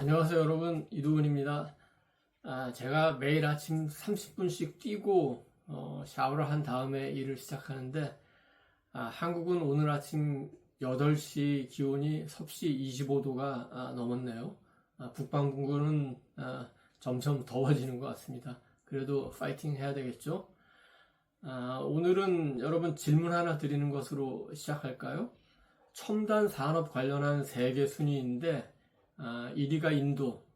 안녕하세요 여러분, 이두근입니다. 제가 매일 아침 30분씩 뛰고 샤워를 한 다음에 일을 시작하는데 한국은 오늘 아침 8시 기온이 섭씨 25도가 넘었네요. 북반구는 점점 더워지는 것 같습니다. 그래도 파이팅 해야 되겠죠? 오늘은 여러분 질문 하나 드리는 것으로 시작할까요? 첨단 산업 관련한 세계 순위인데 1위가 인도,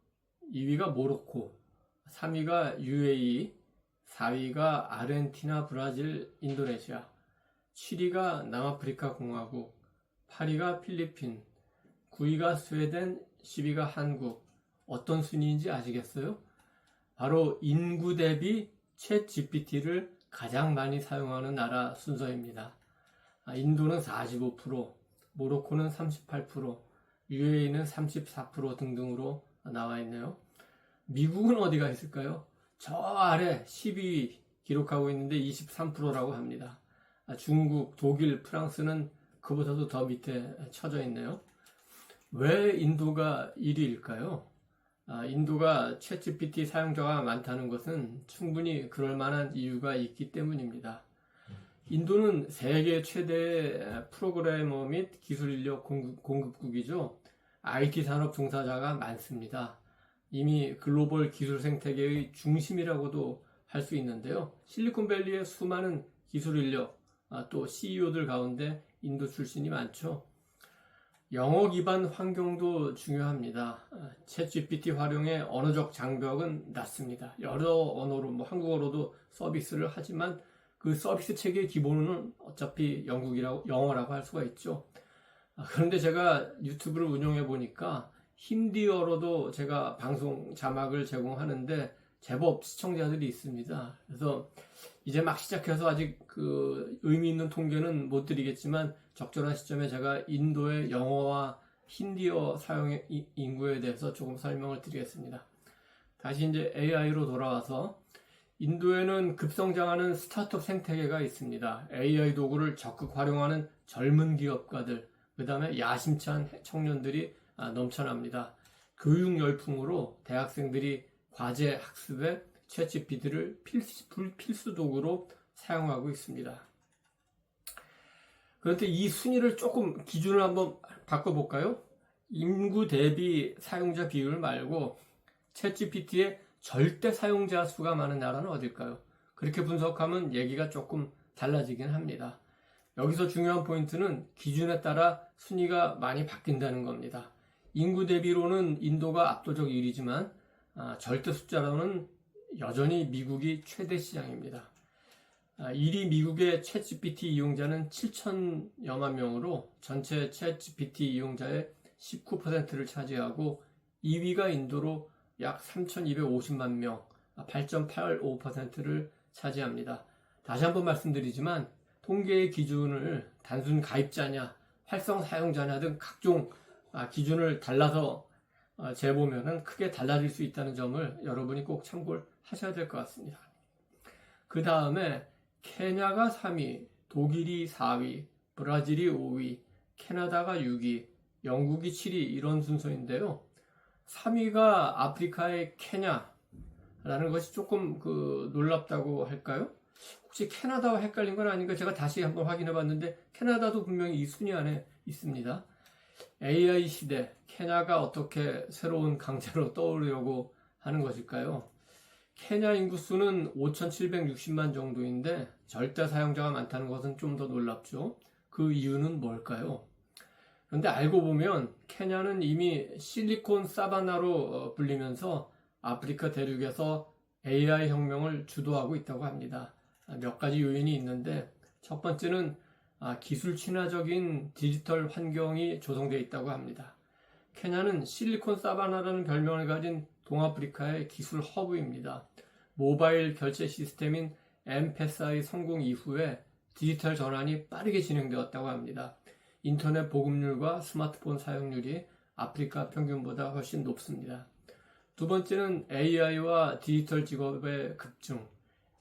2위가 모로코, 3위가 UAE, 4위가 아르헨티나, 브라질, 인도네시아, 7위가 남아프리카 공화국, 8위가 필리핀, 9위가 스웨덴, 10위가 한국. 어떤 순위인지 아시겠어요? 바로 인구 대비 챗 GPT를 가장 많이 사용하는 나라 순서입니다. 인도는 45%, 모로코는 38%, UAE는 34% 등등으로 나와 있네요. 미국은 어디가 있을까요? 저 아래 10위 기록하고 있는데 23%라고 합니다. 중국, 독일, 프랑스는 그보다도 더 밑에 쳐져 있네요. 왜 인도가 1위일까요? 인도가 챗GPT 사용자가 많다는 것은 충분히 그럴 만한 이유가 있기 때문입니다. 인도는 세계 최대의 프로그래머 및 기술 인력 공급국이죠. IT 산업 종사자가 많습니다. 이미 글로벌 기술 생태계의 중심이라고도 할 수 있는데요. 실리콘밸리의 수많은 기술 인력, 또 CEO들 가운데 인도 출신이 많죠. 영어 기반 환경도 중요합니다. 챗GPT 활용의 언어적 장벽은 낮습니다. 여러 언어로, 한국어로도 서비스를 하지만 그 서비스 체계의 기본은 어차피 영어라고 할 수가 있죠. 그런데 제가 유튜브를 운영해 보니까 힌디어로도 제가 방송 자막을 제공하는데 제법 시청자들이 있습니다. 그래서 이제 막 시작해서 아직 그 의미 있는 통계는 못 드리겠지만 적절한 시점에 제가 인도의 영어와 힌디어 사용 인구에 대해서 조금 설명을 드리겠습니다. 다시 이제 AI로 돌아와서 인도에는 급성장하는 스타트업 생태계가 있습니다. AI 도구를 적극 활용하는 젊은 기업가들, 그 다음에 야심찬 청년들이 넘쳐납니다. 교육 열풍으로 대학생들이 과제 학습에 챗GPT를 필수 도구로 사용하고 있습니다. 그런데 이 순위를 조금 기준을 한번 바꿔볼까요? 인구 대비 사용자 비율 말고 챗GPT의 절대 사용자 수가 많은 나라는 어딜까요? 그렇게 분석하면 얘기가 조금 달라지긴 합니다. 여기서 중요한 포인트는 기준에 따라 순위가 많이 바뀐다는 겁니다. 인구 대비로는 인도가 압도적 1위지만 절대 숫자로는 여전히 미국이 최대 시장입니다. 1위 미국의 챗GPT 이용자는 7천여만 명으로 전체 챗GPT 이용자의 19%를 차지하고 2위가 인도로 약 3,250만 명, 8.85%를 차지합니다. 다시 한번 말씀드리지만 통계의 기준을 단순 가입자냐, 활성 사용자냐 등 각종 기준을 달라서 재보면은 크게 달라질 수 있다는 점을 여러분이 꼭 참고를 하셔야 될 것 같습니다. 그 다음에 케냐가 3위, 독일이 4위, 브라질이 5위, 캐나다가 6위, 영국이 7위 이런 순서인데요. 3위가 아프리카의 케냐라는 것이 조금 놀랍다고 할까요? 혹시 캐나다와 헷갈린 건 아닌가? 제가 다시 한번 확인해 봤는데 캐나다도 분명히 이 순위 안에 있습니다. AI 시대, 케냐가 어떻게 새로운 강자로 떠오르려고 하는 것일까요? 케냐 인구수는 5,760만 정도인데 절대 사용자가 많다는 것은 좀 더 놀랍죠. 그 이유는 뭘까요? 그런데 알고 보면 케냐는 이미 실리콘 사바나로 불리면서 아프리카 대륙에서 AI 혁명을 주도하고 있다고 합니다. 몇 가지 요인이 있는데 첫 번째는 기술 친화적인 디지털 환경이 조성되어 있다고 합니다. 케냐는 실리콘 사바나라는 별명을 가진 동아프리카의 기술 허브입니다. 모바일 결제 시스템인 엠페사의 성공 이후에 디지털 전환이 빠르게 진행되었다고 합니다. 인터넷 보급률과 스마트폰 사용률이 아프리카 평균보다 훨씬 높습니다. 두 번째는 AI와 디지털 직업의 급증,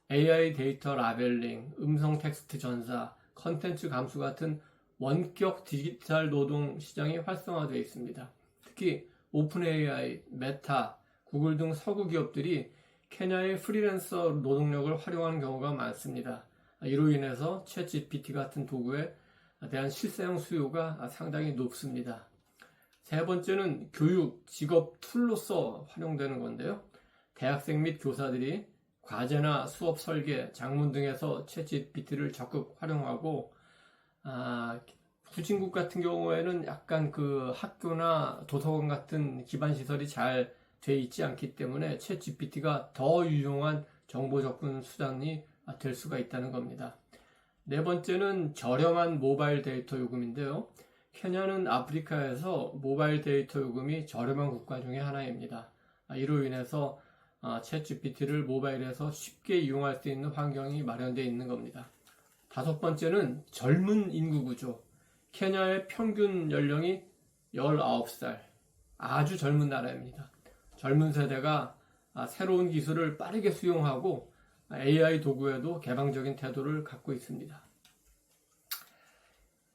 AI 데이터 라벨링, 음성 텍스트 전사, 컨텐츠 감수 같은 원격 디지털 노동 시장이 활성화되어 있습니다. 특히 오픈 AI, 메타, 구글 등 서구 기업들이 케냐의 프리랜서 노동력을 활용하는 경우가 많습니다. 이로 인해서 챗GPT 같은 도구에 대한 실사용 수요가 상당히 높습니다. 세 번째는 교육, 직업 툴로서 활용되는 건데요. 대학생 및 교사들이 과제나 수업 설계, 작문 등에서 챗GPT를 적극 활용하고, 후진국 같은 경우에는 약간 그 학교나 도서관 같은 기반 시설이 잘 돼 있지 않기 때문에 챗GPT가 더 유용한 정보 접근 수단이 될 수가 있다는 겁니다. 네 번째는 저렴한 모바일 데이터 요금인데요. 케냐는 아프리카에서 모바일 데이터 요금이 저렴한 국가 중에 하나입니다. 이로 인해서 챗GPT를 모바일에서 쉽게 이용할 수 있는 환경이 마련되어 있는 겁니다. 다섯 번째는 젊은 인구 구조. 케냐의 평균 연령이 19살. 아주 젊은 나라입니다. 젊은 세대가 새로운 기술을 빠르게 수용하고 AI 도구에도 개방적인 태도를 갖고 있습니다.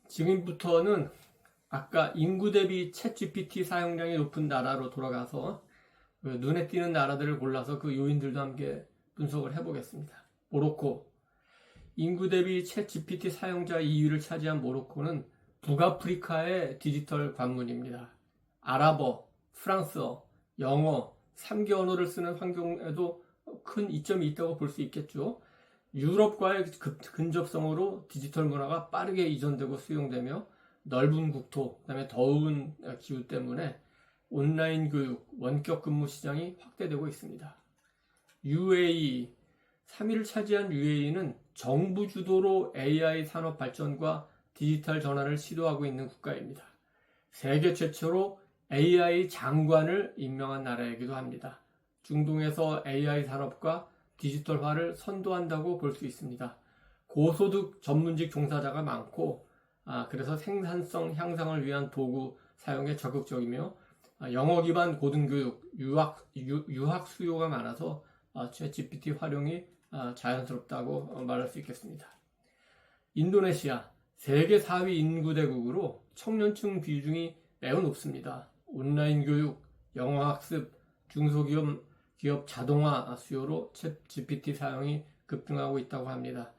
지금부터는 아까 인구 대비 챗GPT 사용량이 높은 나라로 돌아가서 눈에 띄는 나라들을 골라서 그 요인들도 함께 분석을 해보겠습니다. 모로코. 인구 대비 챗GPT 사용자 2위를 차지한 모로코는 북아프리카의 디지털 관문입니다. 아랍어, 프랑스어, 영어, 3개 언어를 쓰는 환경에도 큰 이점이 있다고 볼 수 있겠죠. 유럽과의 근접성으로 디지털 문화가 빠르게 이전되고 수용되며 넓은 국토, 그다음에 더운 기후 때문에 온라인 교육, 원격 근무 시장이 확대되고 있습니다. UAE, 3위를 차지한 UAE는 정부 주도로 AI 산업 발전과 디지털 전환을 시도하고 있는 국가입니다. 세계 최초로 AI 장관을 임명한 나라이기도 합니다. 중동에서 AI 산업과 디지털화를 선도한다고 볼 수 있습니다. 고소득 전문직 종사자가 많고, 그래서 생산성 향상을 위한 도구 사용에 적극적이며, 영어 기반 고등교육, 유학 수요가 많아서 챗GPT 활용이 자연스럽다고 말할 수 있겠습니다. 인도네시아, 세계 4위 인구 대국으로 청년층 비중이 매우 높습니다. 온라인 교육, 영어 학습, 중소기업 자동화 수요로 챗GPT 사용이 급등하고 있다고 합니다.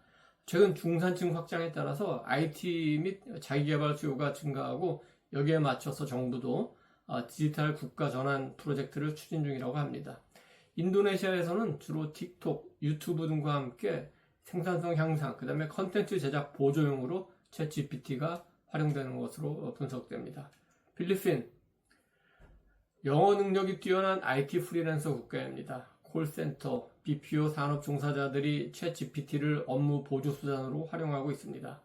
최근 중산층 확장에 따라서 IT 및 자기개발 수요가 증가하고 여기에 맞춰서 정부도 디지털 국가 전환 프로젝트를 추진 중이라고 합니다. 인도네시아에서는 주로 틱톡, 유튜브 등과 함께 생산성 향상, 그 다음에 컨텐츠 제작 보조용으로 챗GPT가 활용되는 것으로 분석됩니다. 필리핀, 영어 능력이 뛰어난 IT 프리랜서 국가입니다. 콜센터, BPO 산업 종사자들이 챗GPT를 업무 보조 수단으로 활용하고 있습니다.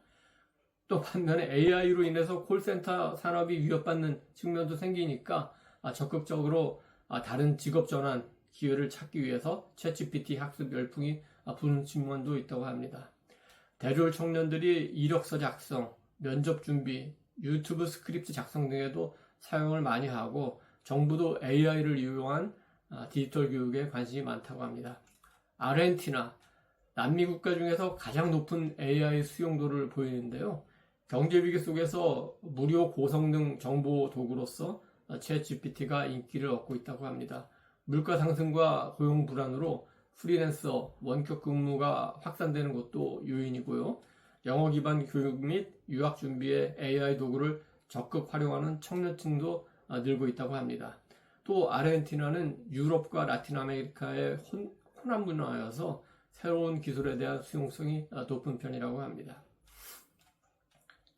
또 반면에 AI로 인해서 콜센터 산업이 위협받는 측면도 생기니까 적극적으로 다른 직업 전환 기회를 찾기 위해서 챗GPT 학습 열풍이 부는 측면도 있다고 합니다. 대졸 청년들이 이력서 작성, 면접 준비, 유튜브 스크립트 작성 등에도 사용을 많이 하고 정부도 AI를 이용한 디지털 교육에 관심이 많다고 합니다. 아르헨티나, 남미 국가 중에서 가장 높은 AI 수용도를 보이는데요. 경제 위기 속에서 무료 고성능 정보 도구로서 챗GPT가 인기를 얻고 있다고 합니다. 물가 상승과 고용 불안으로 프리랜서, 원격 근무가 확산되는 것도 요인이고요. 영어 기반 교육 및 유학 준비에 AI 도구를 적극 활용하는 청년층도 늘고 있다고 합니다. 또 아르헨티나는 유럽과 라틴 아메리카의 혼합 문화여서 새로운 기술에 대한 수용성이 높은 편이라고 합니다.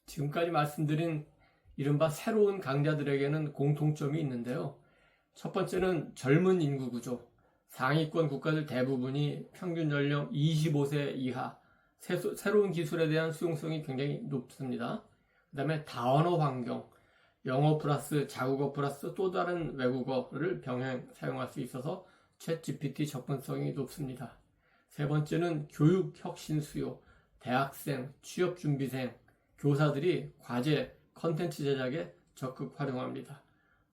지금까지 말씀드린 이른바 새로운 강자들에게는 공통점이 있는데요. 첫 번째는 젊은 인구 구조. 상위권 국가들 대부분이 평균 연령 25세 이하, 새로운 기술에 대한 수용성이 굉장히 높습니다. 그 다음에 다언어 환경, 영어 플러스 자국어 플러스 또 다른 외국어를 병행 사용할 수 있어서 챗GPT 접근성이 높습니다. 세 번째는 교육 혁신 수요, 대학생, 취업준비생, 교사들이 과제, 컨텐츠 제작에 적극 활용합니다.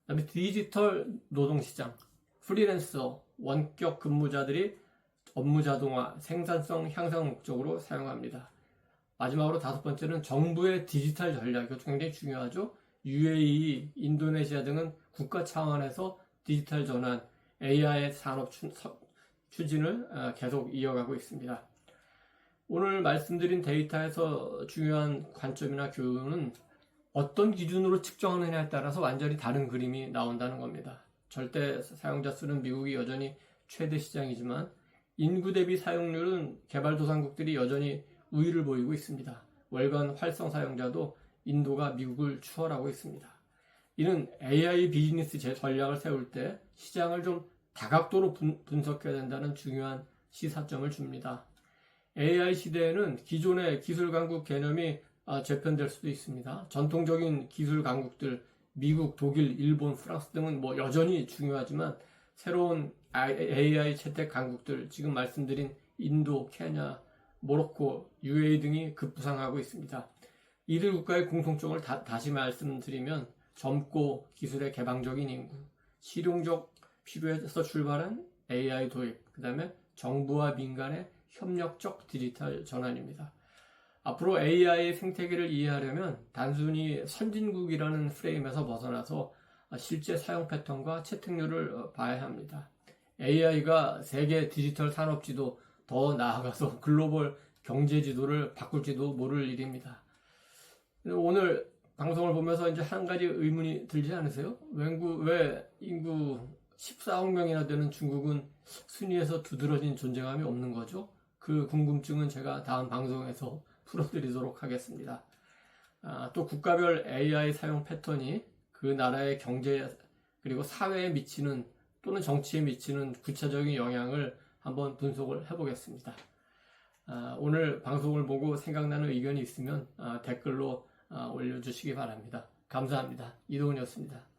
그 다음에 디지털 노동시장, 프리랜서, 원격 근무자들이 업무 자동화, 생산성 향상 목적으로 사용합니다. 마지막으로 다섯 번째는 정부의 디지털 전략, 이것도 굉장히 중요하죠. UAE, 인도네시아 등은 국가 차원에서 디지털 전환, AI 산업 추진을 계속 이어가고 있습니다. 오늘 말씀드린 데이터에서 중요한 관점이나 교훈은 어떤 기준으로 측정하느냐에 따라서 완전히 다른 그림이 나온다는 겁니다. 절대 사용자 수는 미국이 여전히 최대 시장이지만 인구 대비 사용률은 개발도상국들이 여전히 우위를 보이고 있습니다. 월간 활성 사용자도 인도가 미국을 추월하고 있습니다. 이는 AI 비즈니스 전략을 세울 때 시장을 좀 다각도로 분석해야 된다는 중요한 시사점을 줍니다. AI 시대에는 기존의 기술 강국 개념이 재편될 수도 있습니다. 전통적인 기술 강국들, 미국, 독일, 일본, 프랑스 등은 여전히 중요하지만 새로운 AI 채택 강국들, 지금 말씀드린 인도, 케냐, 모로코, UAE 등이 급부상하고 있습니다. 이들 국가의 공통점을 다시 말씀드리면 젊고 기술의 개방적인 인구, 실용적 필요에서 출발한 AI 도입, 그 다음에 정부와 민간의 협력적 디지털 전환입니다. 앞으로 AI 생태계를 이해하려면 단순히 선진국이라는 프레임에서 벗어나서 실제 사용 패턴과 채택률을 봐야 합니다. AI가 세계 디지털 산업지도, 더 나아가서 글로벌 경제지도를 바꿀지도 모를 일입니다. 오늘 방송을 보면서 이제 한 가지 의문이 들지 않으세요? 왜 인구 14억 명이나 되는 중국은 순위에서 두드러진 존재감이 없는 거죠? 그 궁금증은 제가 다음 방송에서 풀어드리도록 하겠습니다. 또 국가별 AI 사용 패턴이 그 나라의 경제 그리고 사회에 미치는 또는 정치에 미치는 구체적인 영향을 한번 분석을 해보겠습니다. 오늘 방송을 보고 생각나는 의견이 있으면 댓글로 올려주시기 바랍니다. 감사합니다. 이동훈이었습니다.